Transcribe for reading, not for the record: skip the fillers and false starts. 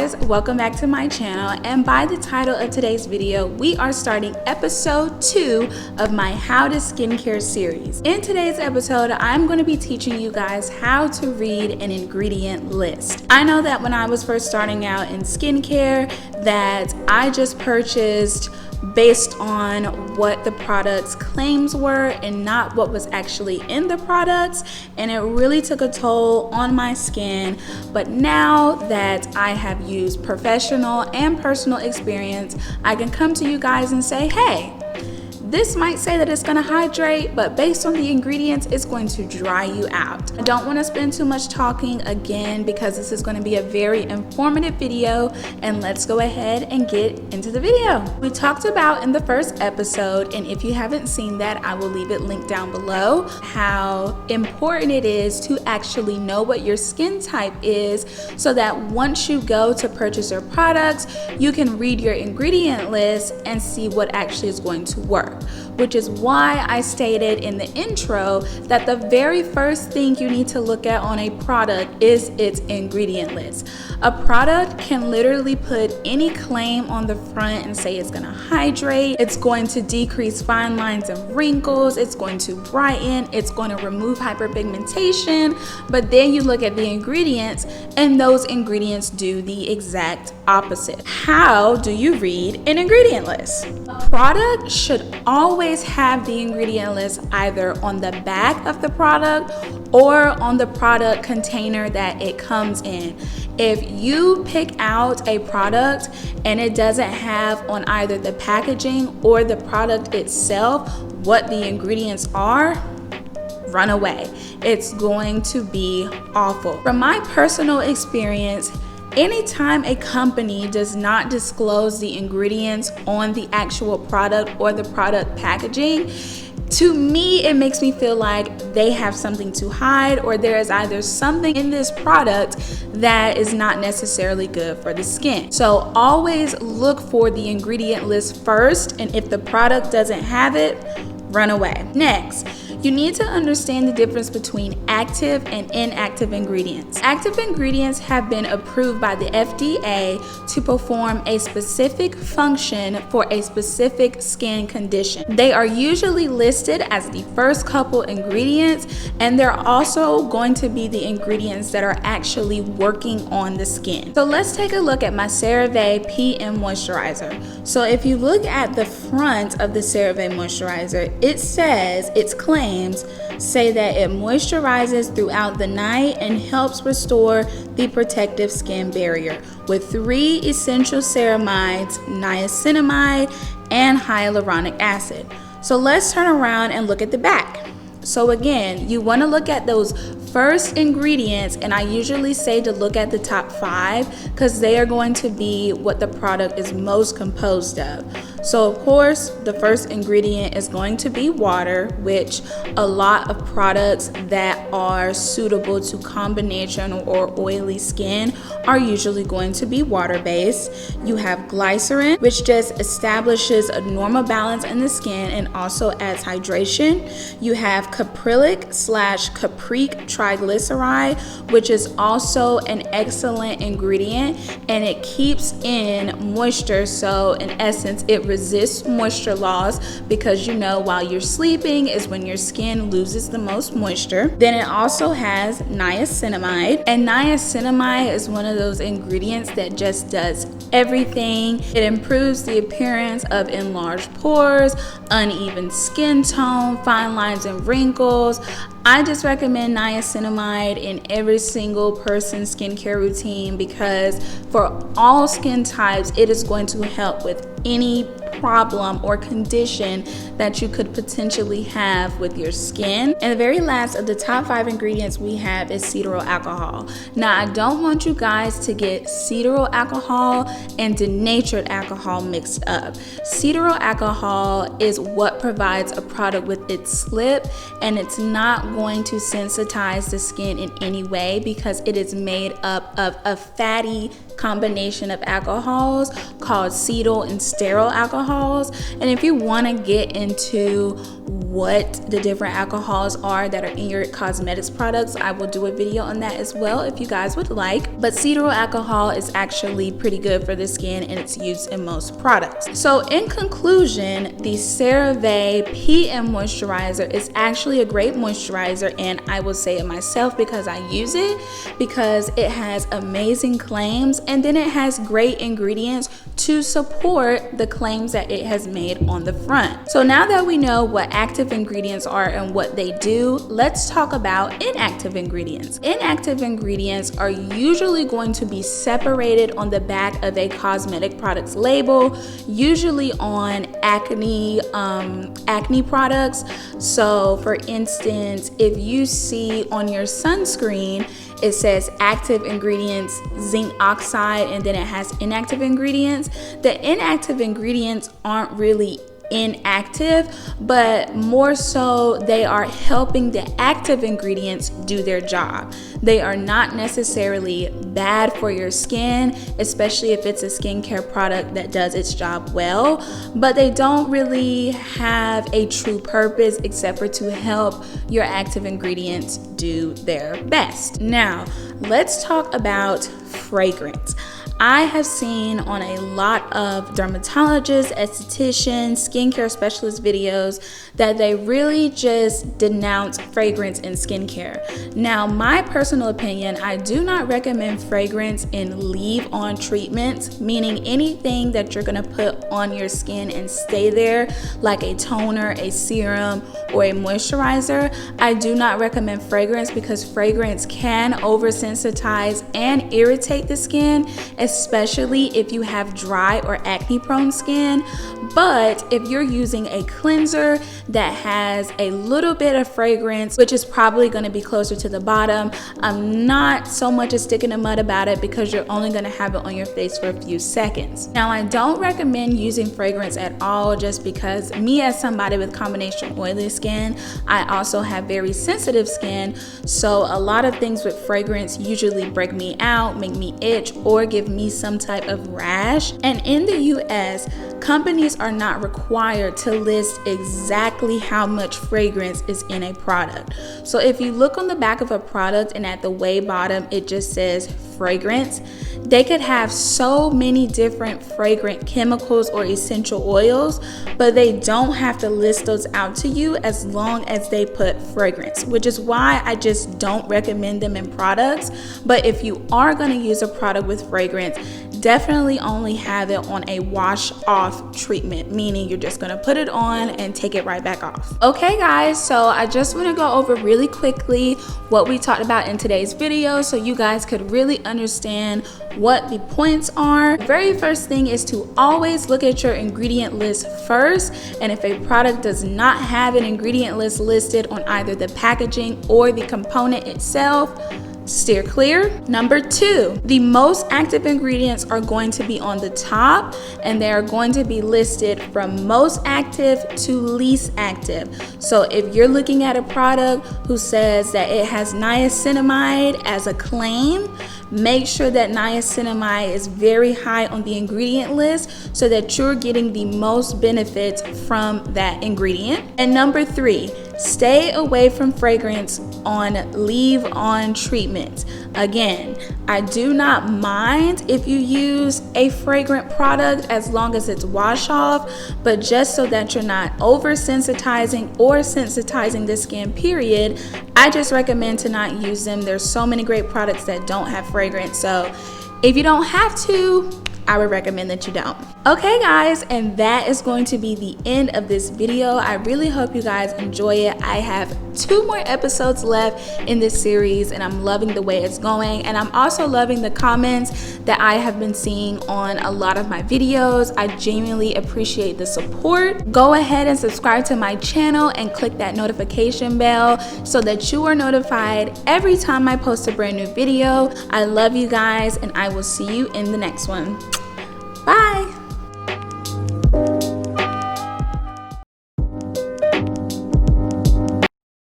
guys, welcome back to my channel, and by the title of today's video, we are starting episode 2 of my How to Skincare series. In today's episode, I'm going to be teaching you guys how to read an ingredient list. I know that when I was first starting out in skincare that I just purchased based on what the product's claims were and not what was actually in the products, and it really took a toll on my skin. But now that I have used professional and personal experience, I can come to you guys and say, hey, this might say that it's going to hydrate, but based on the ingredients, it's going to dry you out. I don't want to spend too much talking again because this is going to be a very informative video, and let's go ahead and get into the video. We talked about in the first episode, and if you haven't seen that, I will leave it linked down below, how important it is to actually know what your skin type is so that once you go to purchase your products, you can read your ingredient list and see what actually is going to work. Which is why I stated in the intro that the very first thing you need to look at on a product is its ingredient list. A product can literally put any claim on the front and say it's going to hydrate, it's going to decrease fine lines and wrinkles, it's going to brighten, it's going to remove hyperpigmentation, but then you look at the ingredients and those ingredients do the exact opposite. How do you read an ingredient list? A product should always have the ingredient list either on the back of the product or on the product container that it comes in. If you pick out a product and it doesn't have on either the packaging or the product itself what the ingredients are, run away. It's going to be awful. From my personal experience, anytime a company does not disclose the ingredients on the actual product or the product packaging, to me, it makes me feel like they have something to hide, or there is either something in this product that is not necessarily good for the skin. So always look for the ingredient list first, and if the product doesn't have it, run away. Next, you need to understand the difference between active and inactive ingredients. Active ingredients have been approved by the FDA to perform a specific function for a specific skin condition. They are usually listed as the first couple ingredients, and they're also going to be the ingredients that are actually working on the skin. So let's take a look at my CeraVe PM Moisturizer. So if you look at the front of the CeraVe Moisturizer, it says, its claims say that it moisturizes throughout the night and helps restore the protective skin barrier with 3 essential ceramides, niacinamide, and hyaluronic acid. So let's turn around and look at the back. So again, you want to look at those first ingredients, and I usually say to look at the top 5 because they are going to be what the product is most composed of. So of course, the first ingredient is going to be water, which a lot of products that are suitable to combination or oily skin are usually going to be water-based. You have glycerin, which just establishes a normal balance in the skin and also adds hydration. You have caprylic/capric triglyceride, which is also an excellent ingredient, and it keeps in moisture. So in essence, it resists moisture loss because you know while you're sleeping is when your skin loses the most moisture. Then it also has niacinamide, and niacinamide is one of those ingredients that just does everything. It improves the appearance of enlarged pores, uneven skin tone, fine lines and wrinkles. I just recommend niacinamide in every single person's skincare routine because for all skin types, it is going to help with any problem or condition that you could potentially have with your skin. And the very last of the top 5 ingredients we have is cetyl alcohol. Now, I don't want you guys to get cetyl alcohol and denatured alcohol mixed up. Cetyl alcohol is what provides a product with its slip, and it's not going to sensitize the skin in any way because it is made up of a fatty combination of alcohols called cetyl and stearyl alcohols. And if you want to get into what the different alcohols are that are in your cosmetics products. I will do a video on that as well if you guys would like. But cetyl alcohol is actually pretty good for the skin and it's used in most products. So in conclusion, the CeraVe PM moisturizer is actually a great moisturizer, and I will say it myself because I use it, because it has amazing claims and then it has great ingredients to support the claims that it has made on the front. So now that we know what active ingredients are and what they do, let's talk about inactive ingredients. Inactive ingredients are usually going to be separated on the back of a cosmetic product's label, usually on acne products. So for instance, if you see on your sunscreen it says active ingredients zinc oxide and then it has inactive ingredients, the inactive ingredients aren't really inactive, but more so they are helping the active ingredients do their job. They are not necessarily bad for your skin, especially if it's a skincare product that does its job well, but they don't really have a true purpose except for to help your active ingredients do their best. Now, let's talk about fragrance. I have seen on a lot of dermatologists, estheticians, skincare specialist videos that they really just denounce fragrance in skincare. Now, my personal opinion, I do not recommend fragrance in leave-on treatments, meaning anything that you're gonna put on your skin and stay there, like a toner, a serum, or a moisturizer. I do not recommend fragrance because fragrance can oversensitize and irritate the skin, especially if you have dry or acne prone skin. But if you're using a cleanser that has a little bit of fragrance, which is probably going to be closer to the bottom, I'm not so much a stick in the mud about it because you're only going to have it on your face for a few seconds. Now, I don't recommend using fragrance at all just because me as somebody with combination oily skin, I also have very sensitive skin, so a lot of things with fragrance usually break me out, make me itch, or give me some type of rash. And in the US, companies are not required to list exactly how much fragrance is in a product. So if you look on the back of a product and at the way bottom it just says fragrance, they could have so many different fragrant chemicals or essential oils, but they don't have to list those out to you as long as they put fragrance, which is why I just don't recommend them in products. But if you are going to use a product with fragrance, definitely only have it on a wash off treatment, meaning you're just going to put it on and take it right back off. Okay guys, so I just want to go over really quickly what we talked about in today's video so you guys could really understand what the points are. The very first thing is to always look at your ingredient list first, and if a product does not have an ingredient list listed on either the packaging or the component itself, steer clear. Number 2, the most active ingredients are going to be on the top and they are going to be listed from most active to least active. So if you're looking at a product who says that it has niacinamide as a claim, make sure that niacinamide is very high on the ingredient list so that you're getting the most benefits from that ingredient. And number 3, stay away from fragrance on leave-on treatments. Again, I do not mind if you use a fragrant product as long as it's wash off, but just so that you're not oversensitizing or sensitizing the skin, period, I just recommend to not use them. There's so many great products that don't have fragrance, so if you don't have to, I would recommend that you don't. Okay guys, and that is going to be the end of this video. I really hope you guys enjoy it. I have 2 more episodes left in this series and I'm loving the way it's going, and I'm also loving the comments that I have been seeing on a lot of my videos. I genuinely appreciate the support. Go ahead and subscribe to my channel and click that notification bell so that you are notified every time I post a brand new video. I love you guys and I will see you in the next one. Bye.